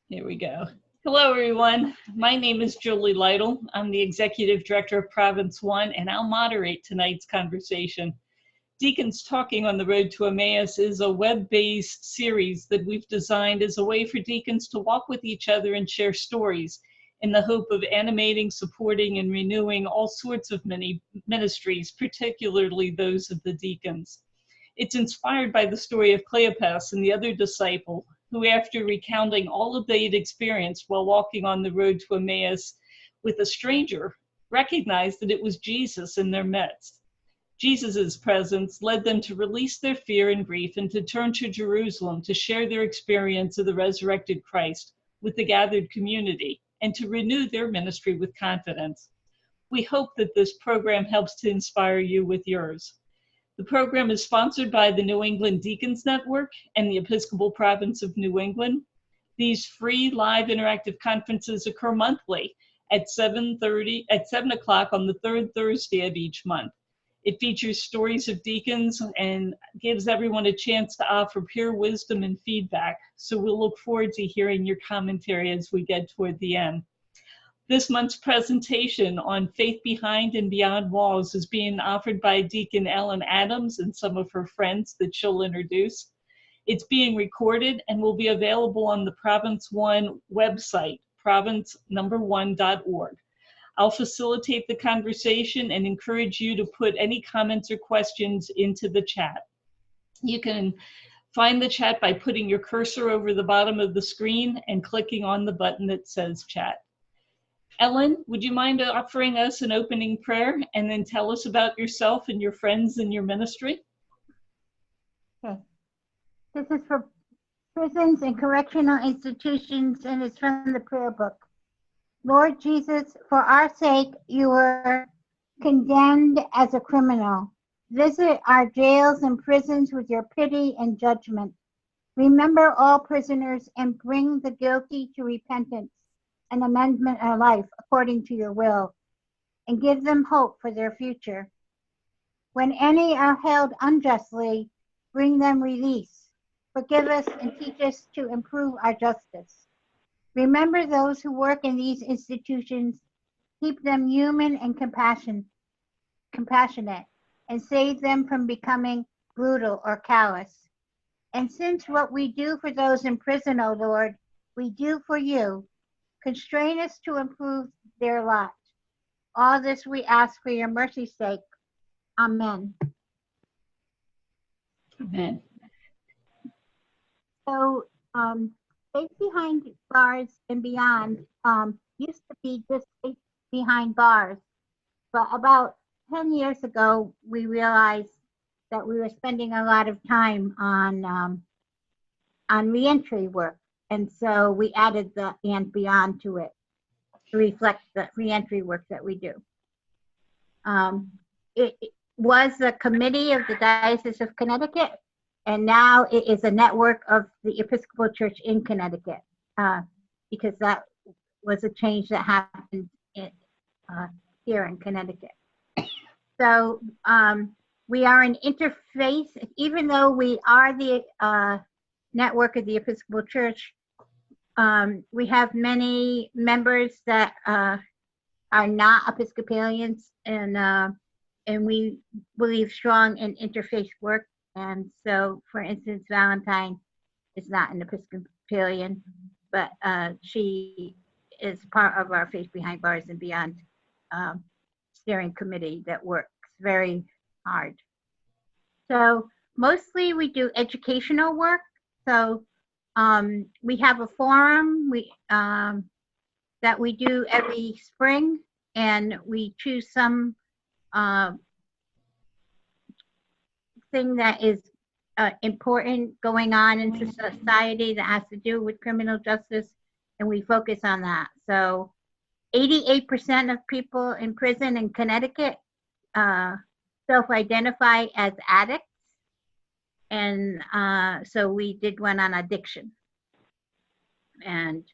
Here we go. Hello, everyone. My name is Julie Lytle. I'm the Executive Director of Province 1, and I'll moderate tonight's conversation. Deacons Talking on the Road to Emmaus is a web-based series that we've designed as a way for deacons to walk with each other and share stories in the hope of animating, supporting, and renewing all sorts of many ministries, particularly those of the deacons. It's inspired by the story of Cleopas and the other disciple, who, after recounting all that they had experienced while walking on the road to Emmaus with a stranger, recognized that it was Jesus in their midst. Jesus' presence led them to release their fear and grief and to turn to Jerusalem to share their experience of the resurrected Christ with the gathered community and to renew their ministry with confidence. We hope that this program helps to inspire you with yours. The program is sponsored by the New England Deacons Network and the Episcopal Province of New England. These free live interactive conferences occur monthly at 7 o'clock on the third Thursday of each month. It features stories of deacons and gives everyone a chance to offer pure wisdom and feedback. So we'll look forward to hearing your commentary as we get toward the end. This month's presentation on Faith Behind and Beyond Walls is being offered by Deacon Ellen Adams and some of her friends that she'll introduce. It's being recorded and will be available on the Province 1 website, province1.org. I'll facilitate the conversation and encourage you to put any comments or questions into the chat. You can find the chat by putting your cursor over the bottom of the screen and clicking on the button that says chat. Ellen, would you mind offering us an opening prayer and then tell us about yourself and your friends and your ministry? Okay. This is for prisons and correctional institutions, and it's from the prayer book. Lord Jesus, for our sake, you were condemned as a criminal. Visit our jails and prisons with your pity and judgment. Remember all prisoners and bring the guilty to repentance and amendment of life according to your will, and give them hope for their future. When any are held unjustly, bring them release. Forgive us and teach us to improve our justice. Remember those who work in these institutions, keep them human and compassionate, and save them from becoming brutal or callous. And since what we do for those in prison, O Lord, we do for you, constrain us to improve their lot. All this we ask for your mercy's sake. Amen. Amen. So, Faith Behind Bars and Beyond used to be just Faith Behind Bars. But about 10 years ago, we realized that we were spending a lot of time on reentry work. And so we added the and beyond to it to reflect the reentry work that we do. It was a committee of the Diocese of Connecticut, and now it is a network of the Episcopal Church in Connecticut, because that was a change that happened here in Connecticut. So we are an interface, even though we are the network of the Episcopal Church. We have many members that are not Episcopalians, and we believe strong in interfaith work. And so, for instance, Valentine is not an Episcopalian, but she is part of our Faith Behind Bars and Beyond steering committee that works very hard. So mostly we do educational work. So we have a forum that we do every spring, and we choose some thing that is important going on in society that has to do with criminal justice, and we focus on that. So 88% of people in prison in Connecticut self-identify as addicts. And so we did one on addiction, and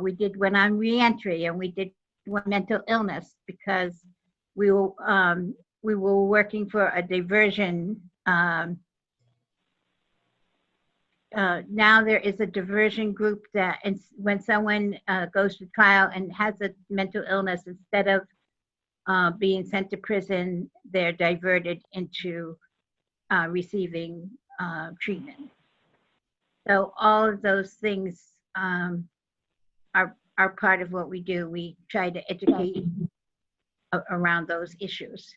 we did one on reentry, and we did one mental illness, because we were working for a diversion now there is a diversion group that, and when someone goes to trial and has a mental illness, instead of being sent to prison, they're diverted into receiving treatment. So all of those things are part of what we do. We try to educate around those issues.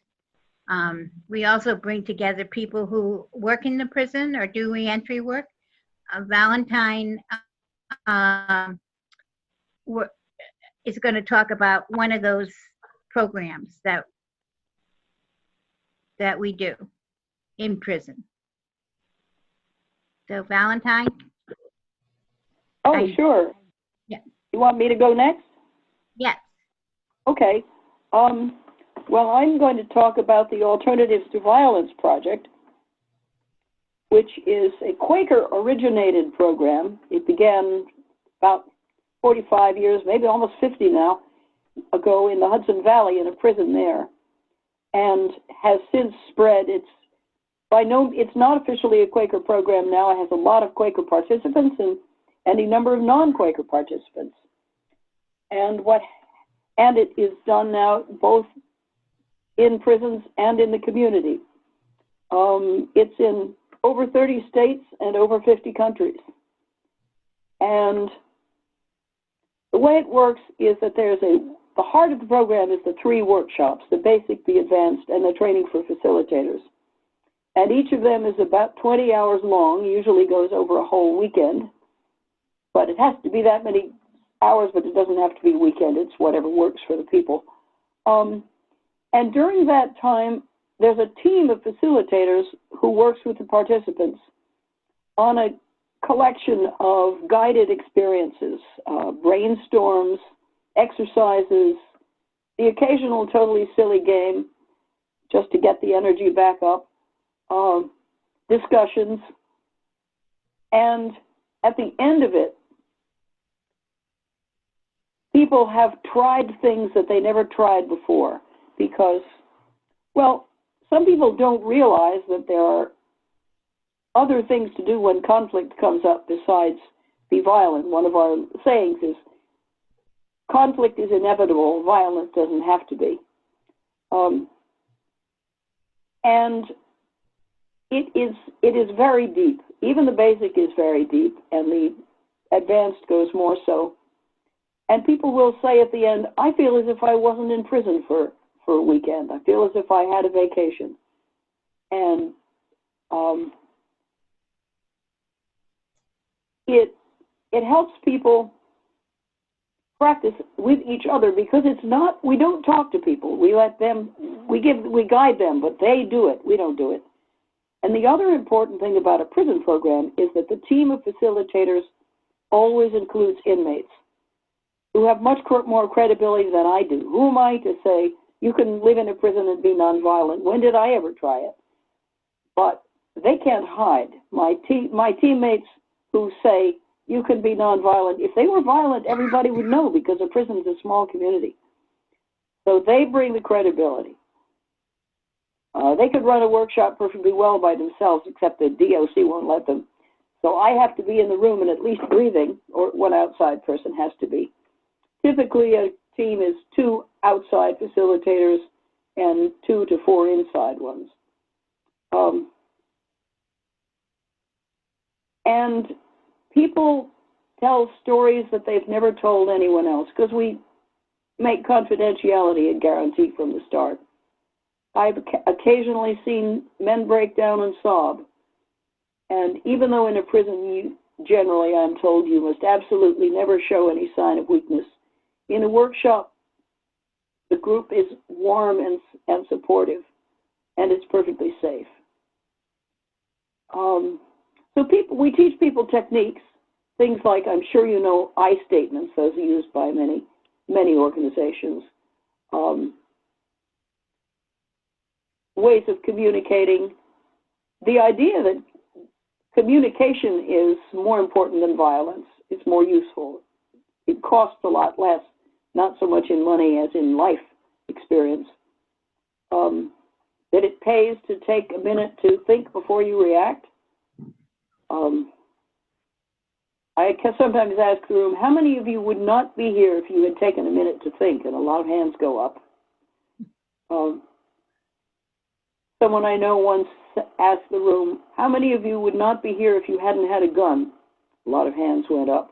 We also bring together people who work in the prison or do reentry work. Valentine is going to talk about one of those programs that we do in prison. So Valentine? Oh, sure. Yeah. You want me to go next? Yes. Okay. Well, I'm going to talk about the Alternatives to Violence project, which is a Quaker-originated program. It began about 45 years, maybe almost 50 now, ago in the Hudson Valley in a prison there, and has since spread. It's not officially a Quaker program now. It has a lot of Quaker participants and any number of non-Quaker participants. And it is done now both in prisons and in the community. It's in over 30 states and over 50 countries. And the way it works is that the heart of the program is the 3 workshops, the basic, the advanced, and the training for facilitators. And each of them is about 20 hours long, usually goes over a whole weekend. But it has to be that many hours, but it doesn't have to be a weekend. It's whatever works for the people. And during that time, there's a team of facilitators who works with the participants on a collection of guided experiences, brainstorms, exercises, the occasional totally silly game just to get the energy back up, discussions, and at the end of it, people have tried things that they never tried before because, well, some people don't realize that there are other things to do when conflict comes up besides be violent. One of our sayings is, conflict is inevitable, violence doesn't have to be. And it is very deep. Even the basic is very deep, and the advanced goes more so. And people will say at the end, I feel as if I wasn't in prison for a weekend. I feel as if I had a vacation. And it helps people practice with each other because it's not, we don't talk to people. We let them, we guide them, but they do it. We don't do it. And the other important thing about a prison program is that the team of facilitators always includes inmates who have much more credibility than I do. Who am I to say, you can live in a prison and be nonviolent? When did I ever try it? But they can't hide. My teammates who say, you can be nonviolent, if they were violent, everybody would know because a prison is a small community. So they bring the credibility. They could run a workshop perfectly well by themselves, except the DOC won't let them. So I have to be in the room and at least breathing, or one outside person has to be. Typically, a team is 2 outside facilitators and 2 to 4 inside ones. And people tell stories that they've never told anyone else because we make confidentiality a guarantee from the start. I've occasionally seen men break down and sob. And even though in a prison, generally, I'm told, you must absolutely never show any sign of weakness, in a workshop, the group is warm and supportive, and it's perfectly safe. So we teach people techniques, things like, I'm sure you know, I statements. Those are used by many organizations. Ways of communicating. The idea that communication is more important than violence. It's more useful. It costs a lot less, not so much in money as in life experience. That it pays to take a minute to think before you react. I can sometimes ask the room, how many of you would not be here if you had taken a minute to think? And a lot of hands go up. Someone I know once asked the room, how many of you would not be here if you hadn't had a gun? A lot of hands went up.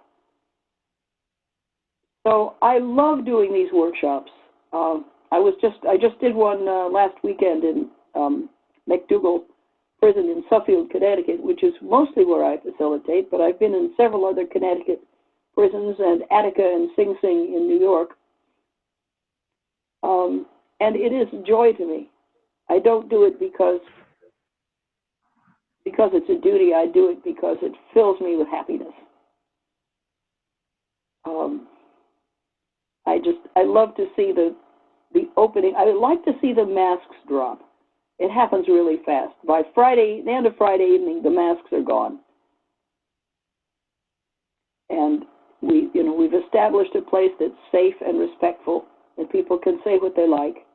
So I love doing these workshops. I just did one last weekend in McDougall Prison in Suffield, Connecticut, which is mostly where I facilitate, but I've been in several other Connecticut prisons and Attica and Sing Sing in New York. And it is a joy to me. I don't do it because it's a duty. I do it because it fills me with happiness. I love to see the opening. I would like to see the masks drop. It happens really fast. By Friday, the end of Friday evening, the masks are gone. And we've established a place that's safe and respectful, and people can say what they like.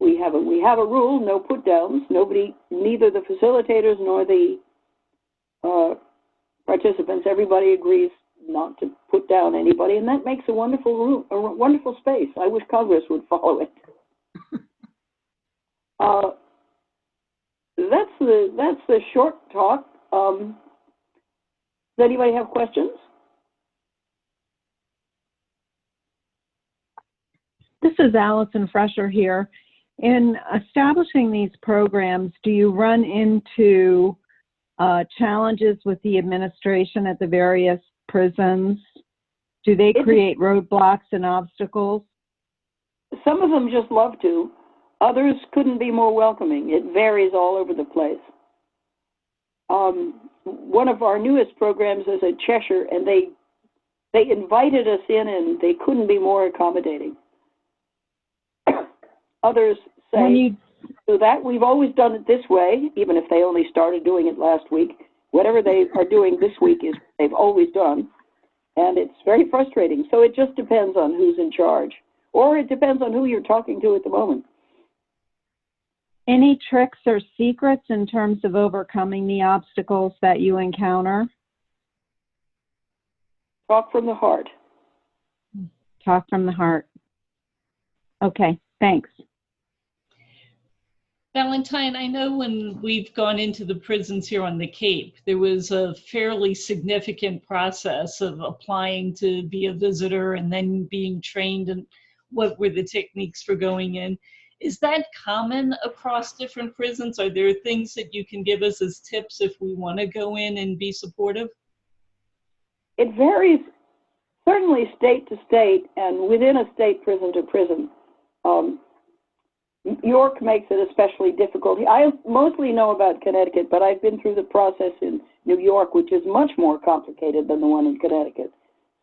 We have a rule: no put downs. Nobody, neither the facilitators nor the participants. Everybody agrees not to put down anybody, and that makes a wonderful room, a wonderful space. I wish Congress would follow it. That's the short talk. Does anybody have questions? This is Allison Fresher here. In establishing these programs, do you run into challenges with the administration at the various prisons? Do they create roadblocks and obstacles? Some of them just love to. Others couldn't be more welcoming. It varies all over the place. One of our newest programs is at Cheshire, and they invited us in, and they couldn't be more accommodating. Others say, so that we've always done it this way, even if they only started doing it last week. Whatever they are doing this week is they've always done, and it's very frustrating. So it just depends on who's in charge, or it depends on who you're talking to at the moment. Any tricks or secrets in terms of overcoming the obstacles that you encounter? Talk from the heart. Talk from the heart. Okay, thanks. Valentine, I know when we've gone into the prisons here on the Cape, there was a fairly significant process of applying to be a visitor and then being trained and what were the techniques for going in. Is that common across different prisons? Are there things that you can give us as tips if we want to go in and be supportive? It varies, certainly state to state and within a state prison to prison. York makes it especially difficult. I mostly know about Connecticut, but I've been through the process in New York, which is much more complicated than the one in Connecticut.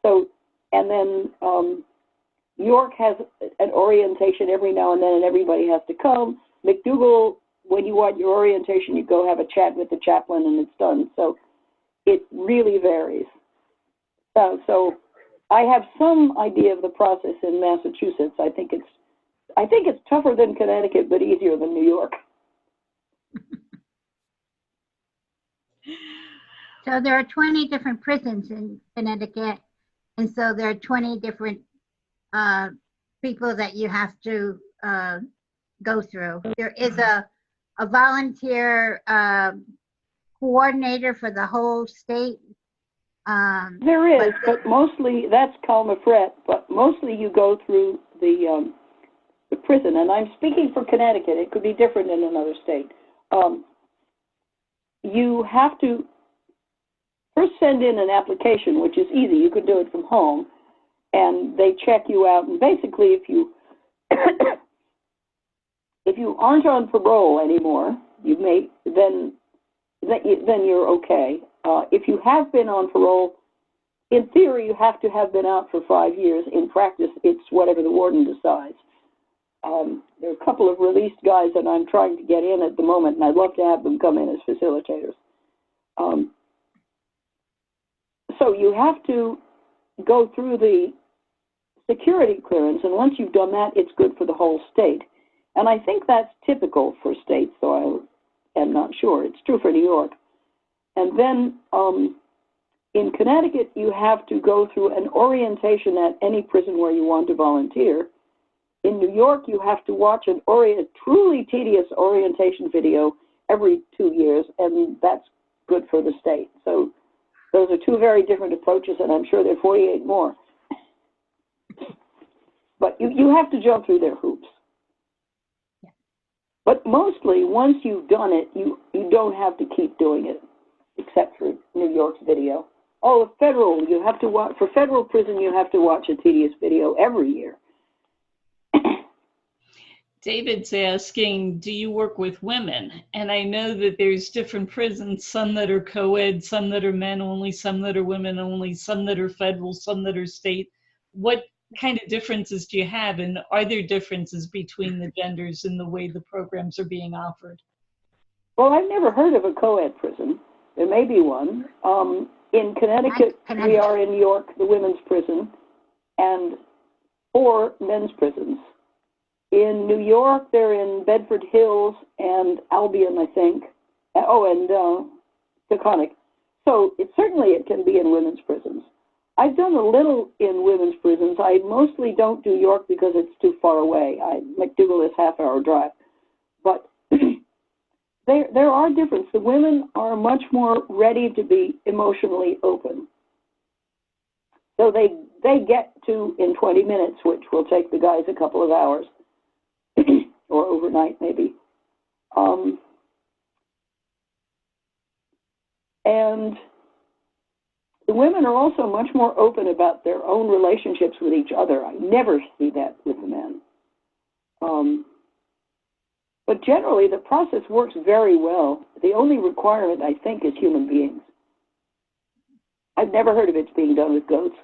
So, and then York has an orientation every now and then, and everybody has to come. McDougall, when you want your orientation, you go have a chat with the chaplain, and it's done. So it really varies. So I have some idea of the process in Massachusetts. I think it's tougher than Connecticut, but easier than New York. So there are 20 different prisons in Connecticut, and so there are 20 different people that you have to go through. There is a volunteer coordinator for the whole state. There is, but mostly that's Calmafret, but mostly you go through the prison, and I'm speaking for Connecticut. It could be different in another state. You have to first send in an application, which is easy. You could do it from home, and they check you out. And basically, if you if you aren't on parole anymore, then you're okay. If you have been on parole, in theory, you have to have been out for 5 years. In practice, it's whatever the warden decides. There are a couple of released guys that I'm trying to get in at the moment, and I'd love to have them come in as facilitators. So you have to go through the security clearance, and once you've done that, it's good for the whole state. And I think that's typical for states, though I am not sure. It's true for New York. And then In Connecticut, you have to go through an orientation at any prison where you want to volunteer. In New York, you have to watch a truly tedious orientation video every 2 years, and that's good for the state. So those are two very different approaches, and I'm sure there are 48 more. But you have to jump through their hoops. Yeah. But mostly, once you've done it, you don't have to keep doing it, except for New York's video. Oh, federal, you have to watch, for federal prison, you have to watch a tedious video every year. David's asking, do you work with women? And I know that there's different prisons, some that are co-ed, some that are men only, some that are women only, some that are federal, some that are state. What kind of differences do you have? And are there differences between the genders in the way the programs are being offered? Well, I've never heard of a co-ed prison. There may be one. In Connecticut, we are in York, the women's prison, and 4 men's prisons. In New York, they're in Bedford Hills and Albion, I think. Oh, and Taconic. So it can be in women's prisons. I've done a little in women's prisons. I mostly don't do York because it's too far away. McDougal is half-hour drive. But there are differences. The women are much more ready to be emotionally open. So they get to in 20 minutes, which will take the guys a couple of hours. Or overnight, maybe. And the women are also much more open about their own relationships with each other. I never see that with the men. But generally, the process works very well. The only requirement, I think, is human beings. I've never heard of it being done with goats.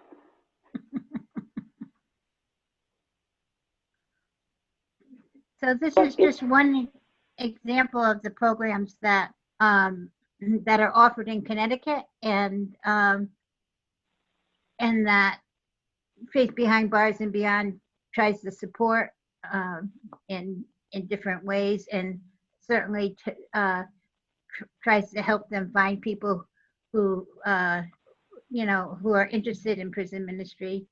So this is just one example of the programs that that are offered in Connecticut, and that Faith Behind Bars and Beyond tries to support in different ways, and certainly tries to help them find people who who are interested in prison ministry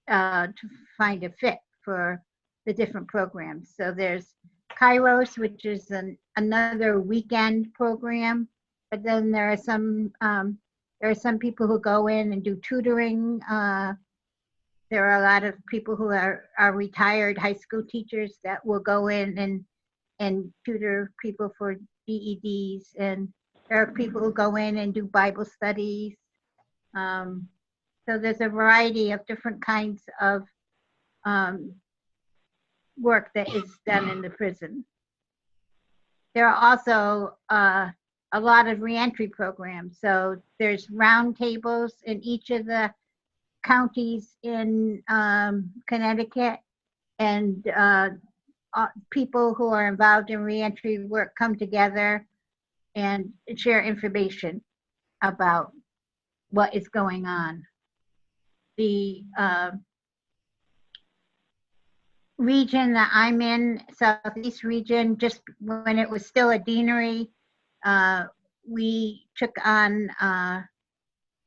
to find a fit for the different programs. So there's Kairos, which is another weekend program, but then there are some people who go in and do tutoring. There are a lot of people who are retired high school teachers that will go in and tutor people for DEDs, and there are people who go in and do Bible studies. So there's a variety of different kinds of work that is done in the prison. There are also a lot of reentry programs. So there's roundtables in each of the counties in Connecticut, and people who are involved in reentry work come together and share information about what is going on. The region that I'm in, Southeast region, just when it was still a deanery, we took on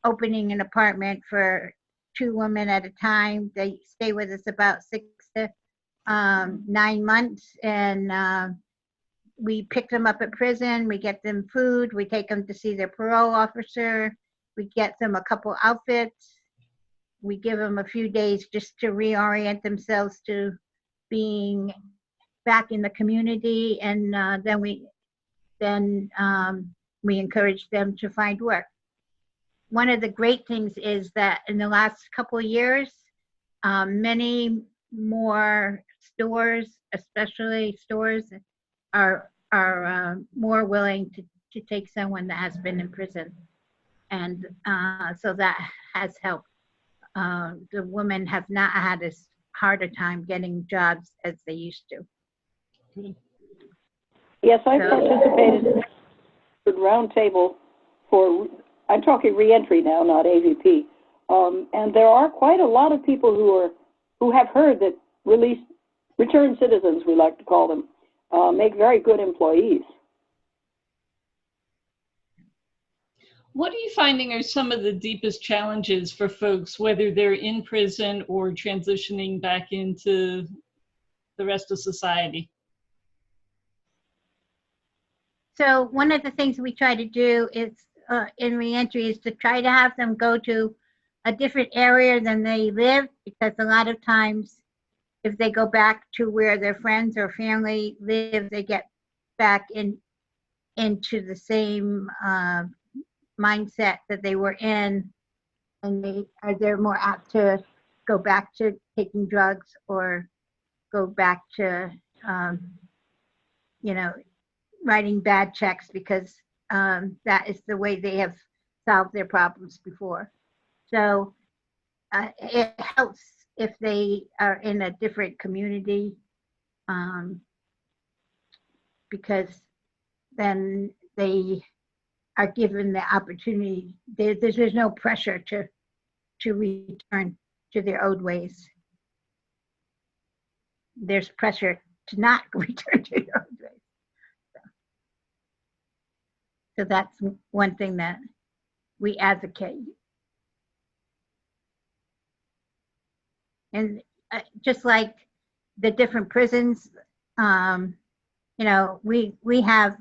opening an apartment for 2 women at a time. They stay with us about 6 to 9 months, and we pick them up at prison, we get them food, we take them to see their parole officer, we get them a couple outfits, we give them a few days just to reorient themselves to being back in the community, and then we encourage them to find work. One of the great things is that in the last couple of years, many more stores, especially stores, are more willing to take someone that has been in prison, and so that has helped. The women have not had as hard a time getting jobs as they used to. Yes, I participated in the roundtable for, I'm talking reentry now, not AVP, and there are quite a lot of people who have heard that returned citizens, we like to call them, make very good employees. What are you finding are some of the deepest challenges for folks, whether they're in prison or transitioning back into the rest of society? So one of the things we try to do is in reentry is to try to have them go to a different area than they live, because a lot of times if they go back to where their friends or family live, they get back into the same mindset that they were in, and they're more apt to go back to taking drugs or go back to writing bad checks, because that is the way they have solved their problems before. So it helps if they are in a different community, because then they are given the opportunity. There's no pressure to return to their old ways. There's pressure to not return to their old ways. So that's one thing that we advocate. And just like the different prisons, we have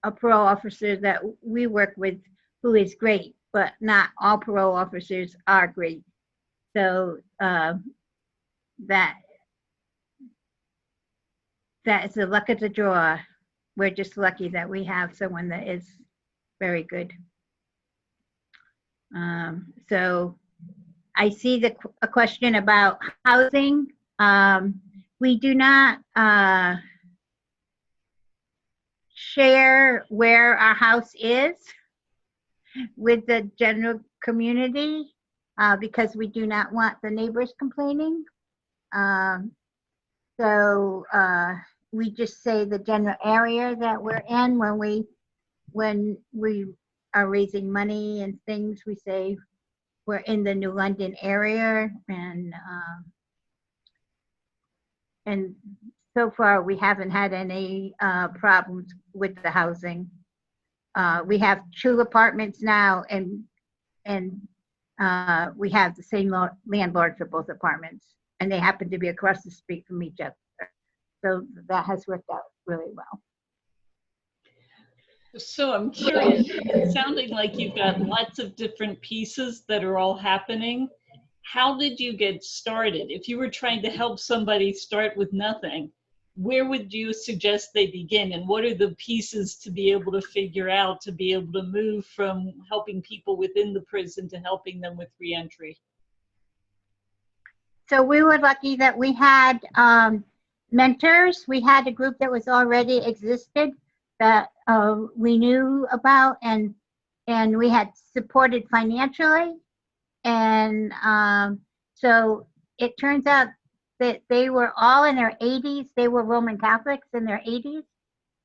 a parole officer that we work with who is great, but not all parole officers are great. So that is the luck of the draw. We're just lucky that we have someone that is very good. So I see a question about housing. We do not share where our house is with the general community because we do not want the neighbors complaining. So we just say the general area that we're in when we are raising money and things. We say we're in the New London area, and so far we haven't had any problems with the housing. We have 2 apartments now, and we have the same landlord for both apartments, and they happen to be across the street from each other. So that has worked out really well. So I'm curious, it's sounding like you've got lots of different pieces that are all happening. How did you get started? If you were trying to help somebody start with nothing, where would you suggest they begin? And what are the pieces to be able to figure out, to be able to move from helping people within the prison to helping them with reentry? So we were lucky that we had mentors. We had a group that was already existed that we knew about, and we had supported financially. And so it turns out that they were all in their 80s. They were Roman Catholics in their 80s,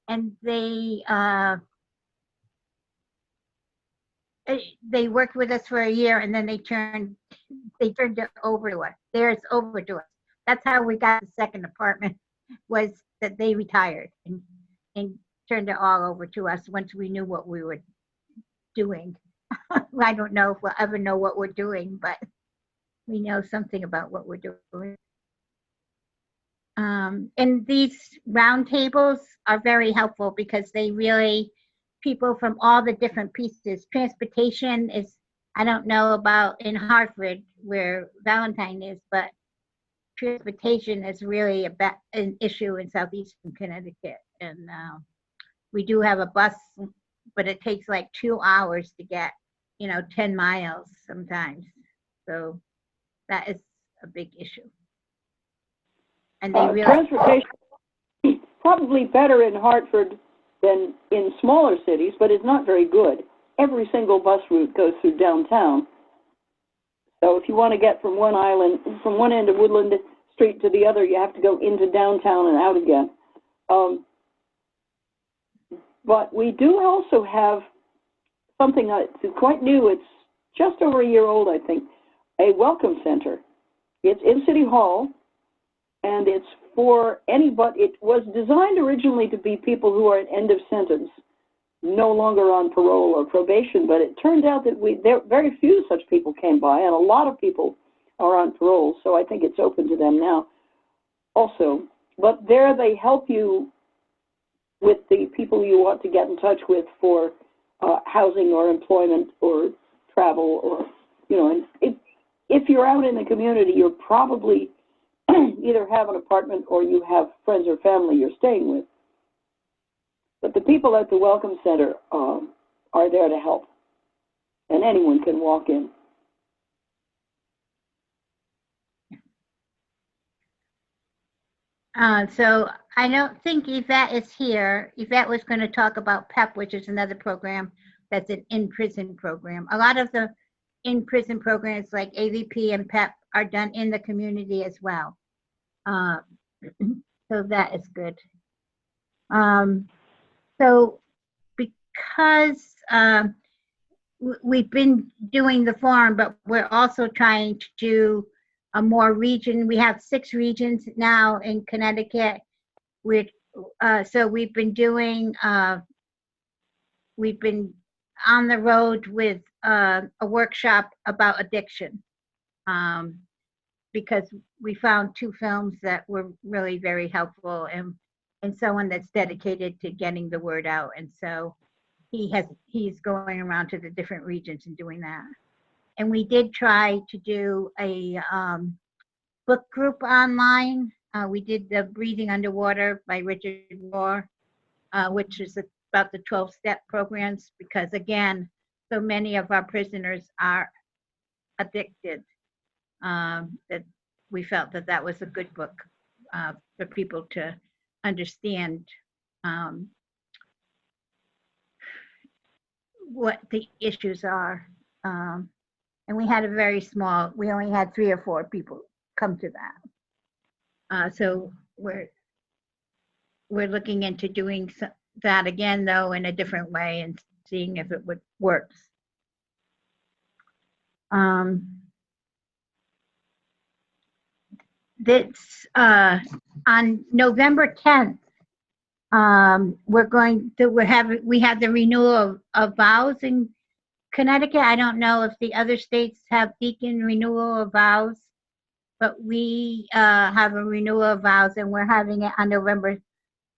and they worked with us for a year, and then they turned it over to us. Theirs over to us. That's how we got the second apartment, was that they retired and turned it all over to us once we knew what we were doing. I don't know if we'll ever know what we're doing, but we know something about what we're doing. And these roundtables are very helpful because they really, people from all the different pieces. Transportation is, I don't know about in Hartford where Valentine is, but transportation is really an issue in southeastern Connecticut. And we do have a bus, but it takes like 2 hours to get, 10 miles sometimes. So that is a big issue. And they really transportation is probably better in Hartford than in smaller cities, but it's not very good. Every single bus route goes through downtown. So if you want to get from one end of Woodland Street to the other, you have to go into downtown and out again. But we do also have something that's quite new. It's just over a year old, I think, a welcome center. It's in City Hall, and it's for anybody. It was designed originally to be people who are at end of sentence, no longer on parole or probation, but it turned out that there very few such people came by, and a lot of people are on parole, so I think it's open to them now also. But there they help you with the people you want to get in touch with for housing or employment or travel, or, you know, and if you're out in the community, you're probably either have an apartment or you have friends or family you're staying with. But the people at the Welcome Center are there to help, and anyone can walk in. So I don't think Yvette is here. Yvette was going to talk about PEP, which is another program that's an in-prison program. A lot of the in-prison programs like AVP and PEP are done in the community as well. So that is good. So because we've been doing the forum, but we're also trying to do a more region. We have 6 regions now in Connecticut. So we've been doing, we've been on the road with a workshop about addiction, because we found 2 films that were really very helpful, and someone that's dedicated to getting the word out. And so he's going around to the different regions and doing that. And we did try to do a book group online. We did the Breathing Underwater by Richard Rohr, which is about the 12-step programs, because again, so many of our prisoners are addicted, that we felt that that was a good book for people to understand what the issues are. And we had a very small, we only had 3 or 4 people come to that. So we're looking into doing that again, though, in a different way, and seeing if it works. That's on November 10th. We have the renewal of vows in Connecticut. I don't know if the other states have deacon renewal of vows, but we have a renewal of vows, and we're having it on November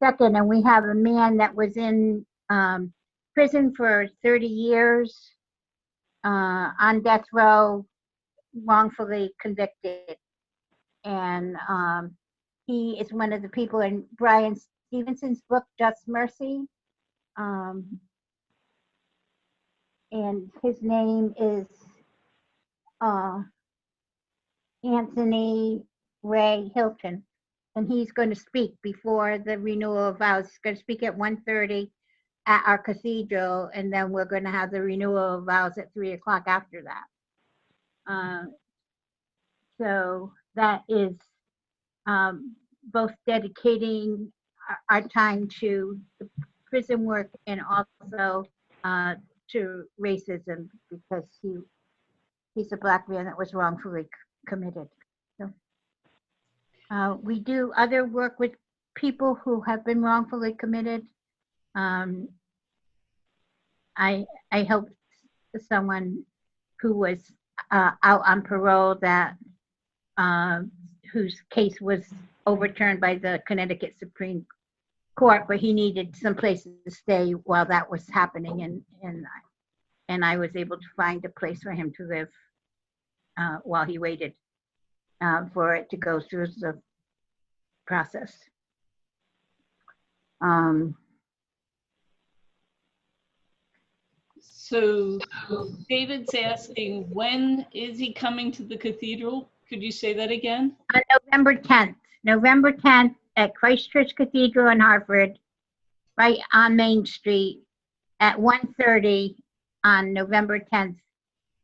2nd. And we have a man that was in prison for 30 years on death row, wrongfully convicted. And he is one of the people in Brian Stevenson's book, Just Mercy. And his name is Anthony Ray Hilton. And he's going to speak before the renewal of vows. He's going to speak at 1:30 at our cathedral, and then we're going to have the renewal of vows at 3 o'clock after that. So that is both dedicating our time to the prison work and also to racism, because he's a Black man that was wrongfully committed. So we do other work with people who have been wrongfully committed. I helped someone who was out on parole that whose case was overturned by the Connecticut Supreme Court, but he needed some place to stay while that was happening, and I was able to find a place for him to live while he waited for it to go through the process. So David's asking, when is he coming to the cathedral? Could you say that again? On November 10th. November 10th at Christ Church Cathedral in Hartford, right on Main Street at 1:30 on November 10th.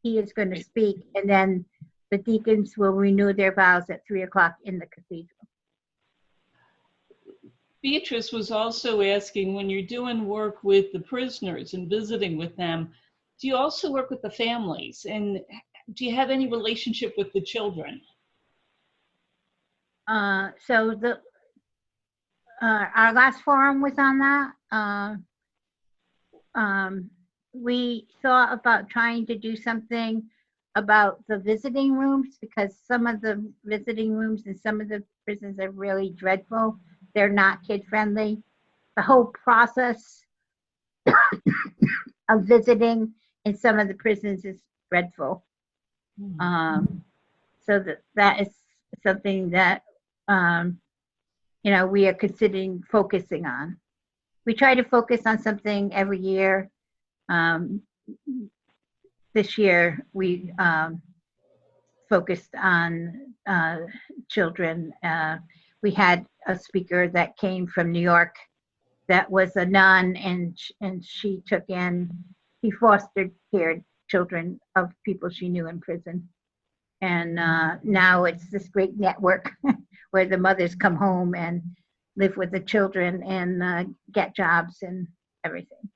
He is going to speak, and then the deacons will renew their vows at 3 o'clock in the cathedral. Beatrice was also asking, when you're doing work with the prisoners and visiting with them, do you also work with the families? And do you have any relationship with the children? So our last forum was on that. we thought about trying to do something about the visiting rooms, because some of the visiting rooms in some of the prisons are really dreadful. They're not kid friendly. The whole process of visiting in some of the prisons is dreadful. So that is something that we are considering focusing on. We try to focus on something every year. This year we focused on children. We had a speaker that came from New York that was a nun, and she fostered cared children of people she knew in prison. And now it's this great network where the mothers come home and live with the children and get jobs and everything.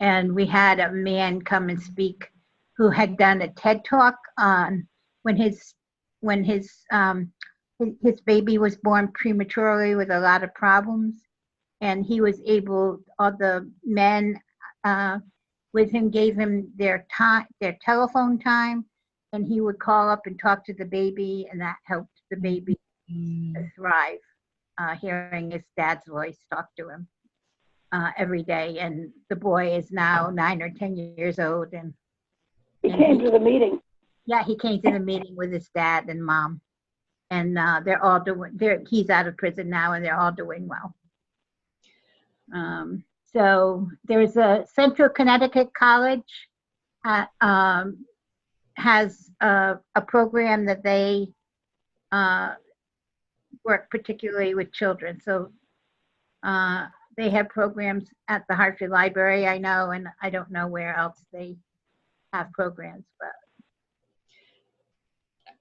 And we had a man come and speak who had done a TED talk on when his baby was born prematurely with a lot of problems, and he was able. All the men with him gave him their telephone time, and he would call up and talk to the baby, and that helped the baby thrive. Hearing his dad's voice talk to him every day, and the boy is now 9 or 10 years old, and he came to the meeting. Yeah, he came to the meeting with his dad and mom, and they're all doing. He's out of prison now, and they're all doing well. So there's a Central Connecticut College has a program that they work particularly with children. So they have programs at the Hartford Library, I know, and I don't know where else they have programs, but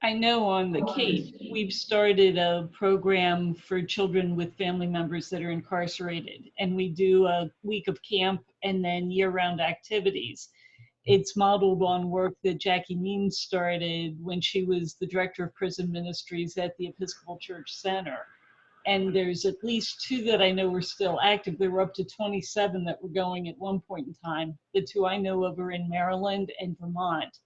I know on the Cape, we've started a program for children with family members that are incarcerated, and we do a week of camp and then year-round activities. It's modeled on work that Jackie Means started when she was the director of prison ministries at the Episcopal Church Center. And there's at least 2 that I know are still active. There were up to 27 that were going at one point in time. The 2 I know of are in Maryland and Vermont.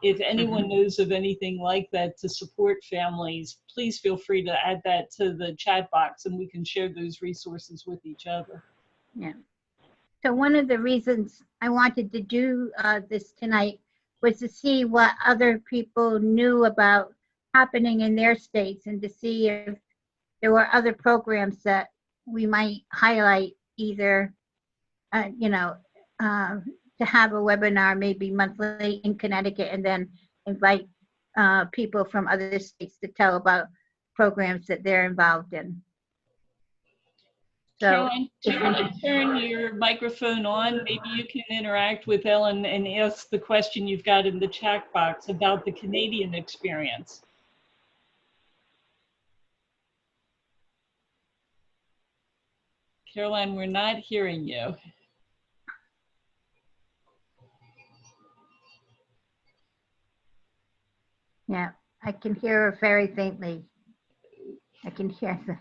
If anyone knows of anything like that to support families, please feel free to add that to the chat box, and we can share those resources with each other. Yeah. So one of the reasons I wanted to do this tonight was to see what other people knew about happening in their states, and to see if there were other programs that we might highlight, either, to have a webinar maybe monthly in Connecticut, and then invite people from other states to tell about programs that they're involved in. So, Caroline, do you want to turn your microphone on? Maybe you can interact with Ellen and ask the question you've got in the chat box about the Canadian experience. Caroline, we're not hearing you. Yeah, I can hear her very faintly. I can hear the.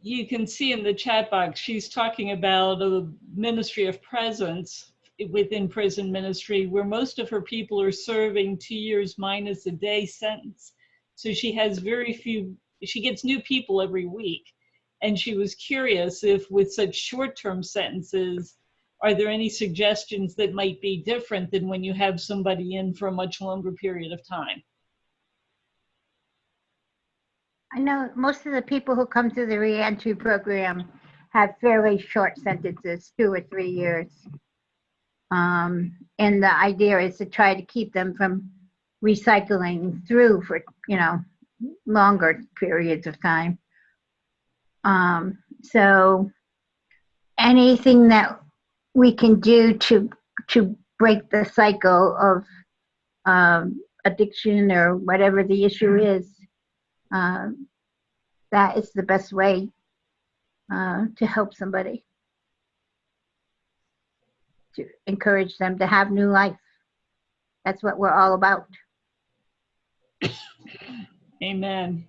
You can see in the chat box, she's talking about a ministry of presence within prison ministry, where most of her people are serving 2 years minus a day sentence. So she has very few, she gets new people every week. And she was curious if with such short-term sentences, are there any suggestions that might be different than when you have somebody in for a much longer period of time? I know most of the people who come through the reentry program have fairly short sentences, 2 or 3 years. And the idea is to try to keep them from recycling through for, longer periods of time. So anything that we can do to break the cycle of addiction or whatever the issue is, that is the best way to help somebody, to encourage them to have new life. That's what we're all about. Amen.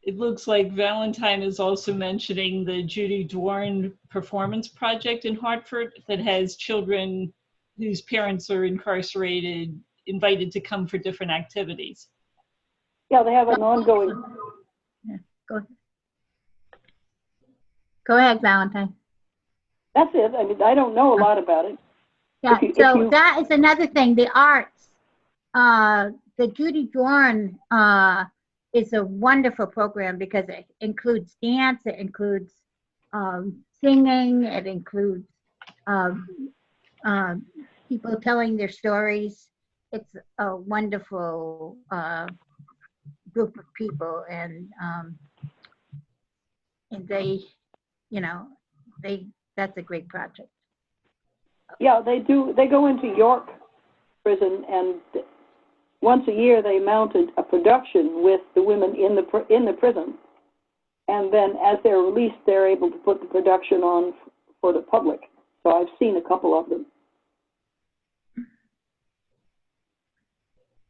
It looks like Valentine is also mentioning the Judy Dwarn Performance Project in Hartford that has children whose parents are incarcerated invited to come for different activities. Yeah, they have an ongoing. Yeah, go ahead, Valentine. That's it. I mean, I don't know a lot about it. Yeah, If so you- that is another thing, the arts. The Judy Dorn is a wonderful program because it includes dance, it includes singing, it includes people telling their stories. It's a wonderful group of people, and they, you know, that's a great project. Yeah, they do. They go into York prison, and once a year they mounted a production with the women in the prison, and then as they're released, they're able to put the production on for the public. So I've seen a couple of them.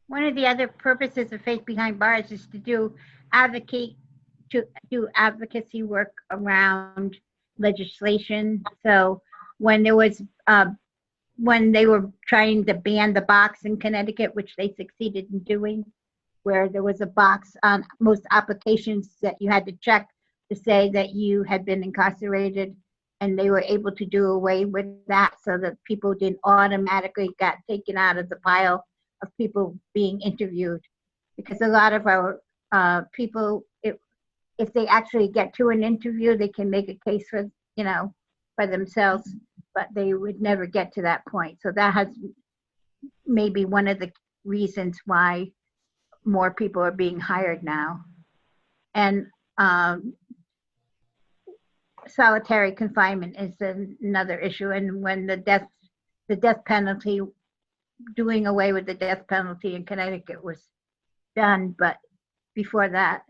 One of the other purposes of Faith Behind Bars is to do advocacy work around legislation. So when there was when they were trying to ban the box in Connecticut, which they succeeded in doing, where there was a box on most applications that you had to check to say that you had been incarcerated, and they were able to do away with that so that people didn't automatically got taken out of the pile of people being interviewed. Because a lot of our people, if they actually get to an interview, they can make a case for, you know, for themselves, but they would never get to that point. So that has maybe one of the reasons why more people are being hired now. And solitary confinement is another issue. And when the death penalty, doing away with the death penalty in Connecticut was done, but before that,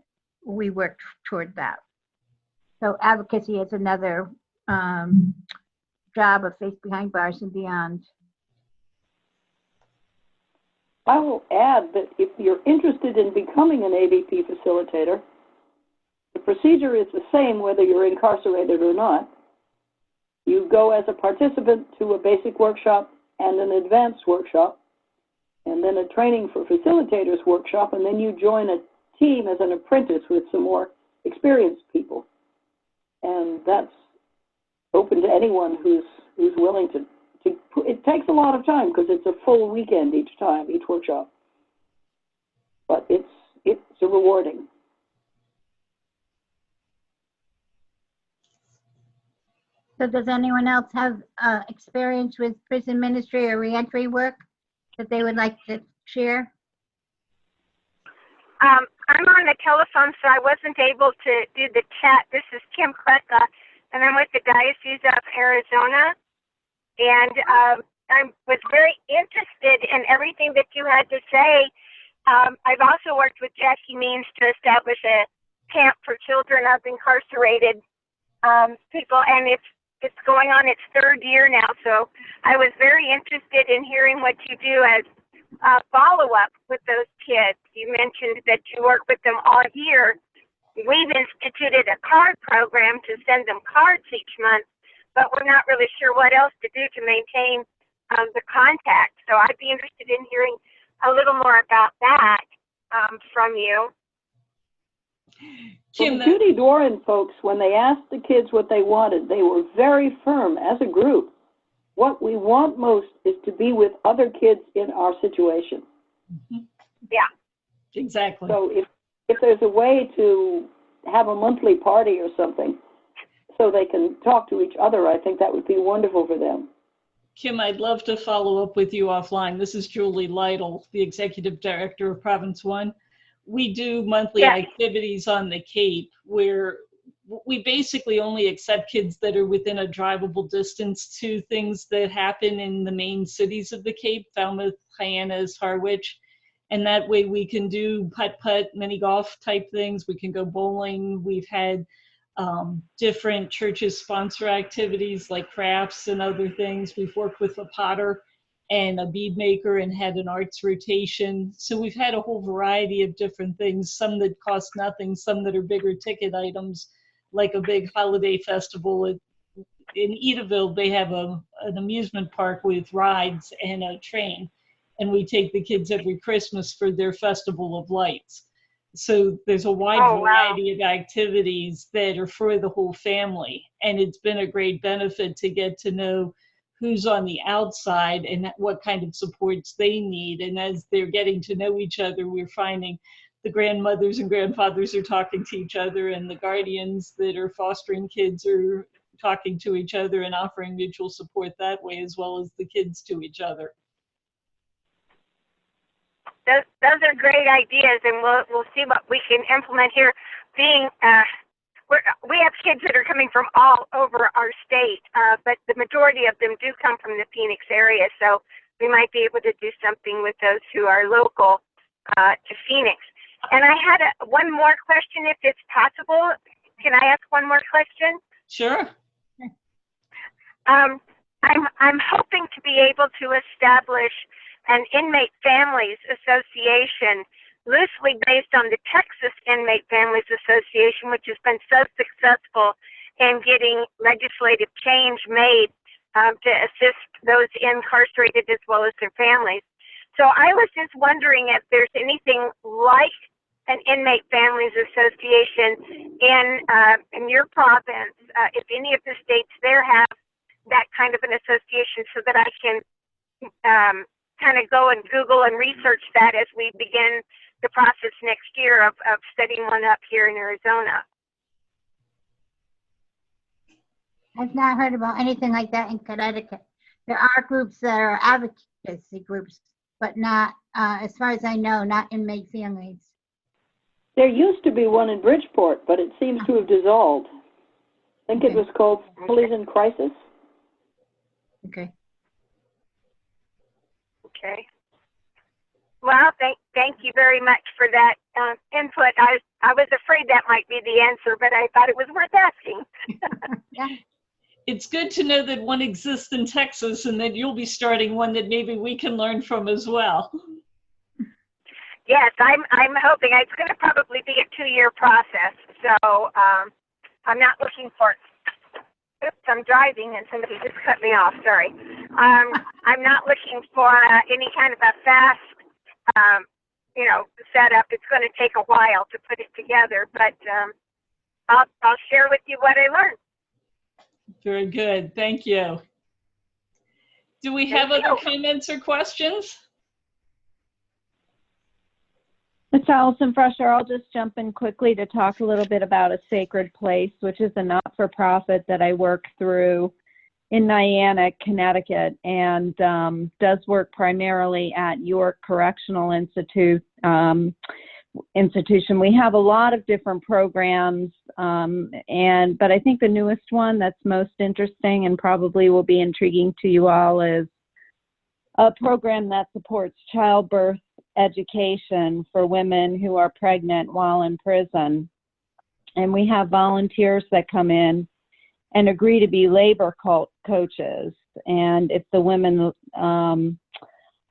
we worked toward that. So advocacy is another job of Faith Behind Bars and Beyond. I will add that if you're interested in becoming an ABP facilitator, the procedure is the same whether you're incarcerated or not. You go as a participant to a basic workshop and an advanced workshop, and then a training for facilitators workshop, and then you join a team as an apprentice with some more experienced people. And that's open to anyone who's willing to. It takes a lot of time because it's a full weekend each workshop. But it's rewarding. So does anyone else have experience with prison ministry or reentry work that they would like to share? I'm on the telephone, so I wasn't able to do the chat. This is Kim Kleka, and I'm with the Diocese of Arizona. And I was very interested in everything that you had to say. I've also worked with Jackie Means to establish a camp for children of incarcerated people, and it's going on its third year now. So I was very interested in hearing what you do as follow-up with those kids. You mentioned that you work with them all year. We've instituted a card program to send them cards each month, but we're not really sure what else to do to maintain the contact. So I'd be interested in hearing a little more about that from you. Well, the Judy Doran folks, when they asked the kids what they wanted, they were very firm as a group. What we want most is to be with other kids in our situation. Mm-hmm. Yeah. Exactly. So if there's a way to have a monthly party or something so they can talk to each other, I think that would be wonderful for them. Kim, I'd love to follow up with you offline. This is Julie Lytle, the Executive Director of Province 1. We do monthly activities on the Cape where we basically only accept kids that are within a drivable distance to things that happen in the main cities of the Cape, Falmouth, Hyannis, Harwich. And that way we can do putt-putt, mini golf type things. We can go bowling. We've had different churches sponsor activities like crafts and other things. We've worked with a potter and a bead maker, and had an arts rotation. So we've had a whole variety of different things, some that cost nothing, some that are bigger ticket items, like a big holiday festival. In Edaville, they have an amusement park with rides and a train, and we take the kids every Christmas for their Festival of Lights. So there's a wide variety of activities that are for the whole family, and it's been a great benefit to get to know who's on the outside and what kind of supports they need. And as they're getting to know each other, we're finding the grandmothers and grandfathers are talking to each other, and the guardians that are fostering kids are talking to each other and offering mutual support that way, as well as the kids to each other. Those are great ideas, and we'll see what we can implement here. Being we have kids that are coming from all over our state, but the majority of them do come from the Phoenix area, so we might be able to do something with those who are local to Phoenix. And I had one more question, if it's possible. Can I ask one more question? Sure. I'm hoping to be able to establish an inmate families association loosely based on the Texas Inmate Families Association, which has been so successful in getting legislative change made to assist those incarcerated as well as their families. So I was just wondering if there's anything like an Inmate Families Association in your province, if any of the states there have that kind of an association, so that I can kind of go and Google and research that as we begin the process next year of setting one up here in Arizona. I've not heard about anything like that in Connecticut. There are groups that are advocacy groups, but not, as far as I know, not inmate families. There used to be one in Bridgeport, but it seems to have dissolved. I think it was called Families in Crisis. Okay. Okay. Well, thank you very much for that input. I was afraid that might be the answer, but I thought it was worth asking. Yeah. It's good to know that one exists in Texas and that you'll be starting one that maybe we can learn from as well. Yes, I'm hoping. It's going to probably be a 2-year process, so I'm not looking for. Oops, I'm driving and somebody just cut me off. Sorry. I'm not looking for any kind of a fast, setup. It's going to take a while to put it together, but I'll share with you what I learned. Very good. Thank you. Do we have other comments or questions? It's Allison Fresher. I'll just jump in quickly to talk a little bit about A Sacred Place, which is a not-for-profit that I work through in Niantic, Connecticut, and does work primarily at York Correctional Institution. We have a lot of different programs, but I think the newest one that's most interesting and probably will be intriguing to you all is a program that supports childbirth education for women who are pregnant while in prison. And we have volunteers that come in and agree to be labor coaches. And if the women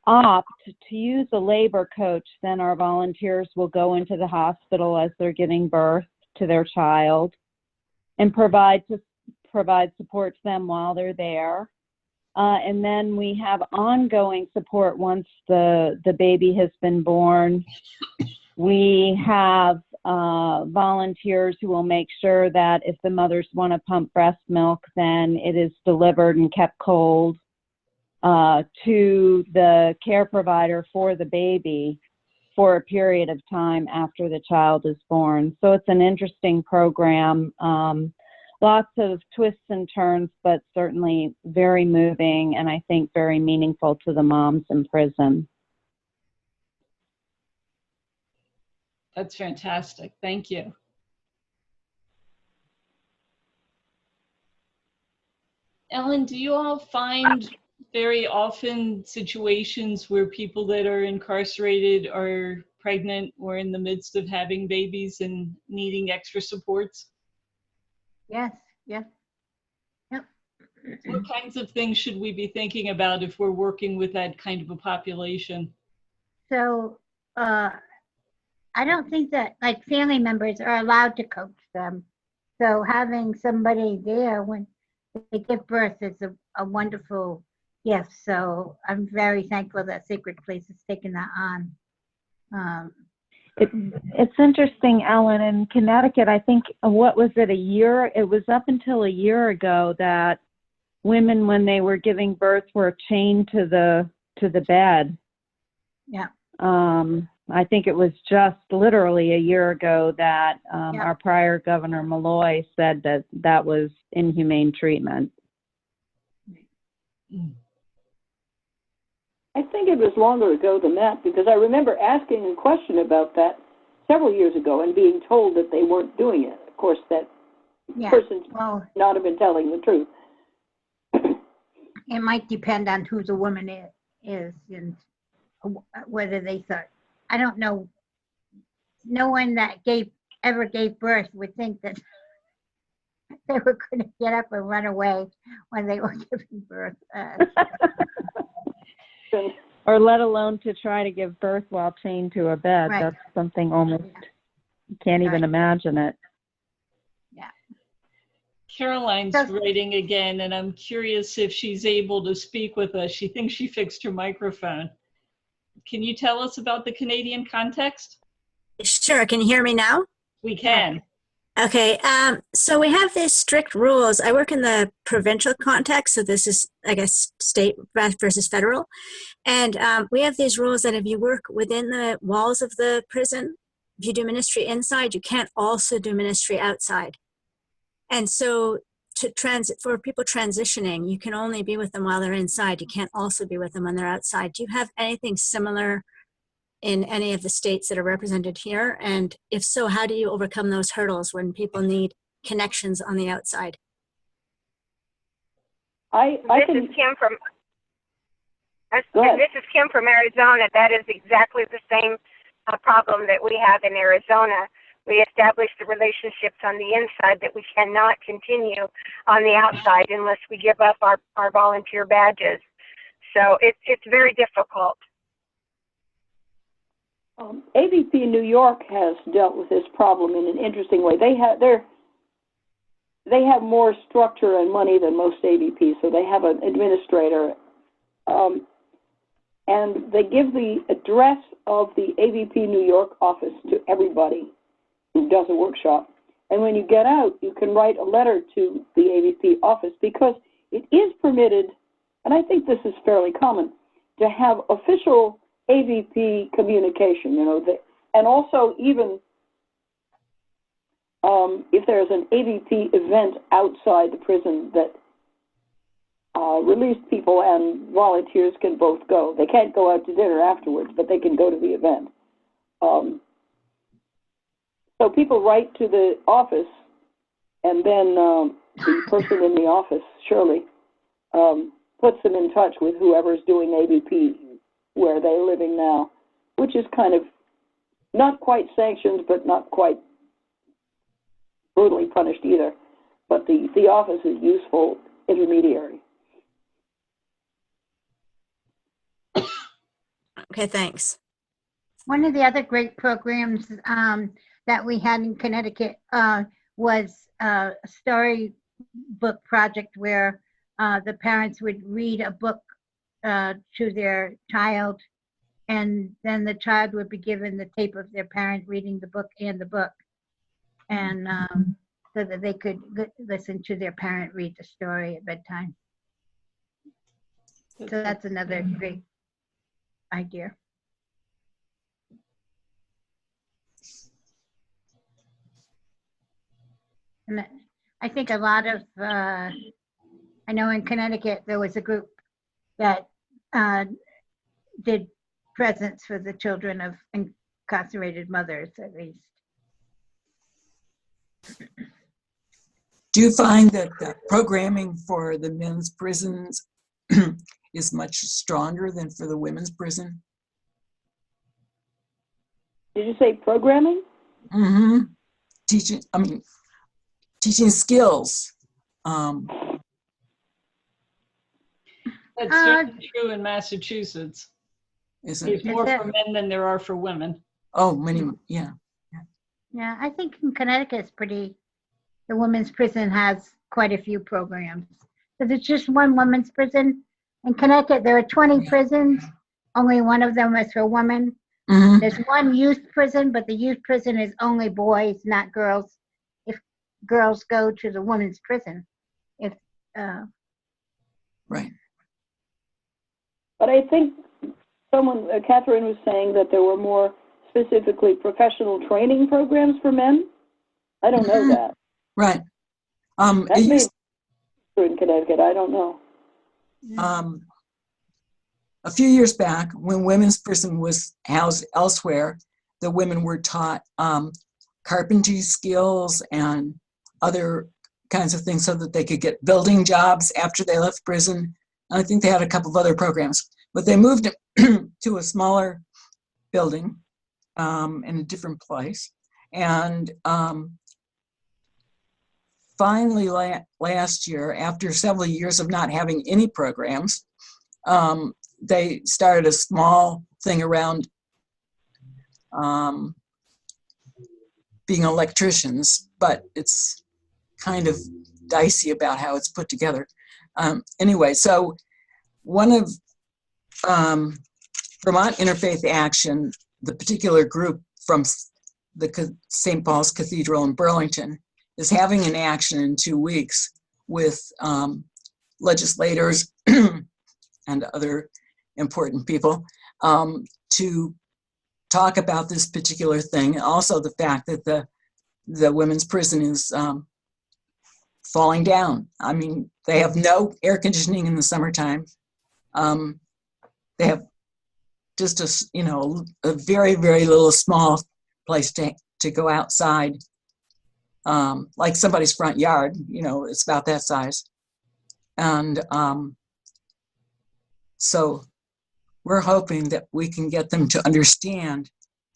opt to use a labor coach, then our volunteers will go into the hospital as they're giving birth to their child and provide support to them while they're there. And then we have ongoing support once the baby has been born. We have volunteers who will make sure that if the mothers want to pump breast milk, then it is delivered and kept cold to the care provider for the baby for a period of time after the child is born. So it's an interesting program. Lots of twists and turns, but certainly very moving and I think very meaningful to the moms in prison. That's fantastic. Thank you. Ellen, do you all find very often situations where people that are incarcerated are pregnant or in the midst of having babies and needing extra supports? Yes. Yes. Yep. What kinds of things should we be thinking about if we're working with that kind of a population? So I don't think that like family members are allowed to coach them. So having somebody there when they give birth is a wonderful gift. So I'm very thankful that Sacred Place has taken that on. It's interesting, Ellen, in Connecticut, I think, what was it, it was up until a year ago that women, when they were giving birth, were chained to the bed. Yeah. I think it was just literally a year ago that Yeah. our prior governor, Malloy, said that was inhumane treatment. I think it was longer ago than that, because I remember asking a question about that several years ago and being told that they weren't doing it. Of course, that Yeah. person Well, not have been telling the truth. it might depend on who the woman is and whether they thought. I don't know. No one that ever gave birth would think that they were going to get up and run away when they were giving birth. Or let alone to try to give birth while chained to a bed. Right. That's something almost, you can't even Right. imagine it. Yeah. Caroline's Does- writing again, and I'm curious if she's able to speak with us. She thinks she fixed her microphone. Can you tell us about the Canadian context? Sure. Can you hear me now? We can. Okay. So we have these strict rules. I work in the provincial context, so this is, I guess, state versus federal. And we have these rules that if you work within the walls of the prison, if you do ministry inside, you can't also do ministry outside. And so for people transitioning, you can only be with them while they're inside. You can't also be with them when they're outside. Do you have anything similar in any of the states that are represented here? And if so, how do you overcome those hurdles when people need connections on the outside? I This can, is Kim from. Go ahead. This is Kim from Arizona. That is exactly the same problem that we have in Arizona. We established the relationships on the inside that we cannot continue on the outside unless we give up our volunteer badges. So it's very difficult. AVP New York has dealt with this problem in an interesting way. They have more structure and money than most AVPs, so they have an administrator, and they give the address of the AVP New York office to everybody who does a workshop. And when you get out, you can write a letter to the AVP office, because it is permitted, and I think this is fairly common, to have official AVP communication, and also even if there's an AVP event outside the prison that released people and volunteers can both go. They can't go out to dinner afterwards, but they can go to the event. So people write to the office, and then the person in the office, Shirley, puts them in touch with whoever's doing AVP where they're living now, which is kind of not quite sanctioned, but not quite brutally punished either. But the office is useful intermediary. Okay, thanks. One of the other great programs that we had in Connecticut was a storybook project where the parents would read a book to their child, and then the child would be given the tape of their parent reading the book, and so that they could listen to their parent read the story at bedtime. So that's another great idea. And I think a lot of, I know in Connecticut, there was a group that did presents for the children of incarcerated mothers, at least. Do you find that the programming for the men's prisons is much stronger than for the women's prison? Did you say programming? Mm-hmm. Teaching skills. That's certainly true in Massachusetts. Isn't There's it? more for men than there are for women. Oh, many, yeah. Yeah, I think in Connecticut it's pretty, the women's prison has quite a few programs. Because it's just one women's prison. In Connecticut, there are 20 Yeah. prisons. Only one of them is for women. Mhm. There's one youth prison, but the youth prison is only boys, not girls. If girls go to the women's prison. If Right. But I think someone, Catherine was saying that there were more specifically professional training programs for men. I don't know that. Right. That It may used, be true in Connecticut. I don't know. a few years back, when women's prison was housed elsewhere, the women were taught carpentry skills and other kinds of things so that they could get building jobs after they left prison. I think they had a couple of other programs, but they moved to a smaller building in a different place. And finally, last year, after several years of not having any programs, they started a small thing around being electricians, but it's kind of dicey about how it's put together. Anyway, so one of Vermont Interfaith Action, the particular group from the St. Paul's Cathedral in Burlington, is having an action in 2 weeks with legislators and other important people to talk about this particular thing. Also the fact that the women's prison is falling down. I mean, they have no air conditioning in the summertime. They have just a very, very little small place to go outside, like somebody's front yard, it's about that size. And so we're hoping that we can get them to understand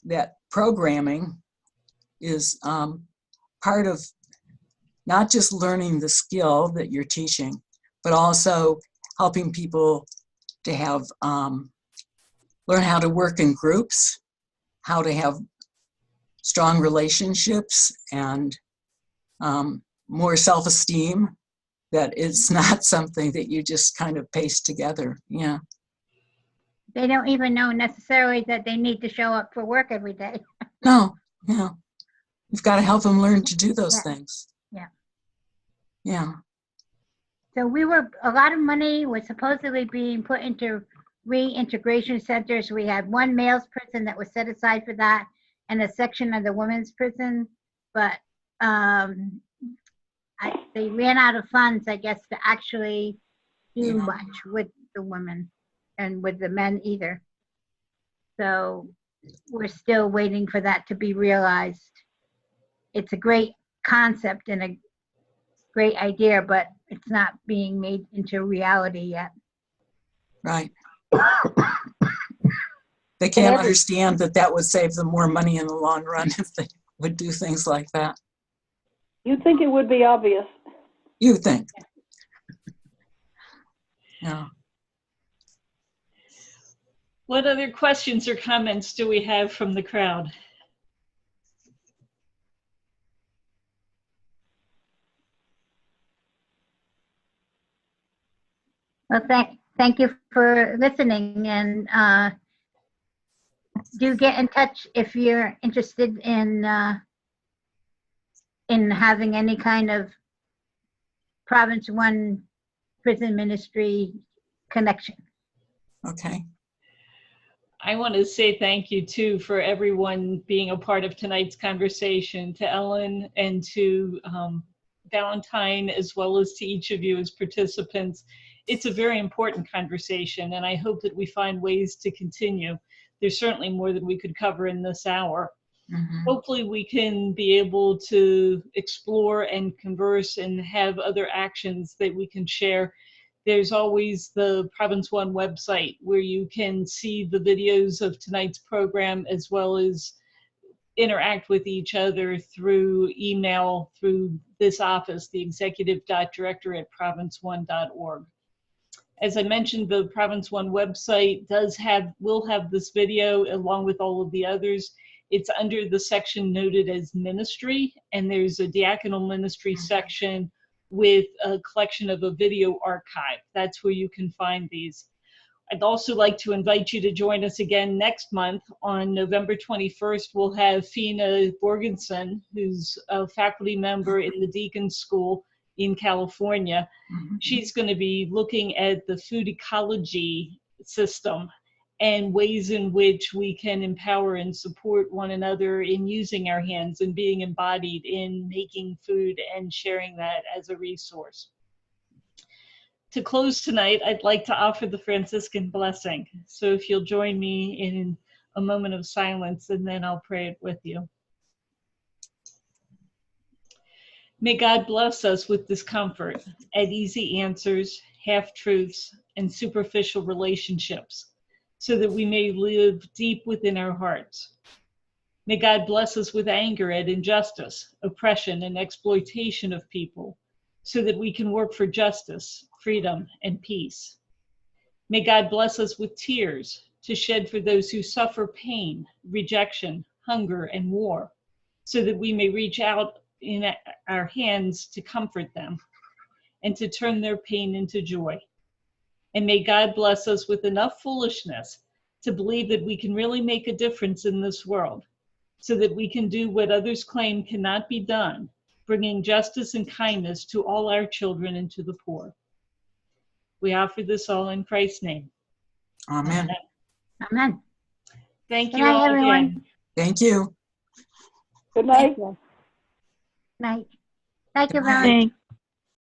that programming is part of not just learning the skill that you're teaching, but also helping people to have learn how to work in groups, how to have strong relationships, and more self-esteem, that it's not something that you just kind of paste together. Yeah. they don't even know necessarily that they need to show up for work every day. No. You've got to help them learn to do those things. Yeah. Yeah. So a lot of money was supposedly being put into reintegration centers. We had one male's prison that was set aside for that and a section of the women's prison, but they ran out of funds, I guess, to actually do much with the women and with the men either. So we're still waiting for that to be realized. It's a great concept and a great idea, but it's not being made into reality yet. Right. They can't understand that would save them more money in the long run if they would do things like that. You'd think it would be obvious. You think. Yeah. What other questions or comments do we have from the crowd? Well, thank you for listening, and do get in touch if you're interested in having any kind of Province 1 prison ministry connection. Okay. I want to say thank you too for everyone being a part of tonight's conversation, to Ellen and to Valentine, as well as to each of you as participants. It's a very important conversation, and I hope that we find ways to continue. There's certainly more than we could cover in this hour. Mm-hmm. Hopefully we can be able to explore and converse and have other actions that we can share. There's always the Province 1 website where you can see the videos of tonight's program, as well as interact with each other through email, through this office, the executive.director@province1.org. As I mentioned, the Province One website will have this video along with all of the others. It's under the section noted as ministry, and there's a diaconal ministry section with a collection of a video archive. That's where you can find these. I'd also like to invite you to join us again next month. On November 21st, we'll have Fina Borgensen, who's a faculty member in the Deacon School in California. She's going to be looking at the food ecology system and ways in which we can empower and support one another in using our hands and being embodied in making food and sharing that as a resource. To close tonight, I'd like to offer the Franciscan blessing. So if you'll join me in a moment of silence, and then I'll pray it with you. May God bless us with discomfort at easy answers, half-truths, and superficial relationships, so that we may live deep within our hearts. May God bless us with anger at injustice, oppression, and exploitation of people, so that we can work for justice, freedom, and peace. May God bless us with tears to shed for those who suffer pain, rejection, hunger, and war, so that we may reach out in our hands to comfort them and to turn their pain into joy. And may God bless us with enough foolishness to believe that we can really make a difference in this world, so that we can do what others claim cannot be done, bringing justice and kindness to all our children and to the poor. We offer this all in Christ's name. Amen. Amen. Thank Good you night, all everyone. again. Thank you. Good night. Night. Thank you, Good night. Valerie. Thanks.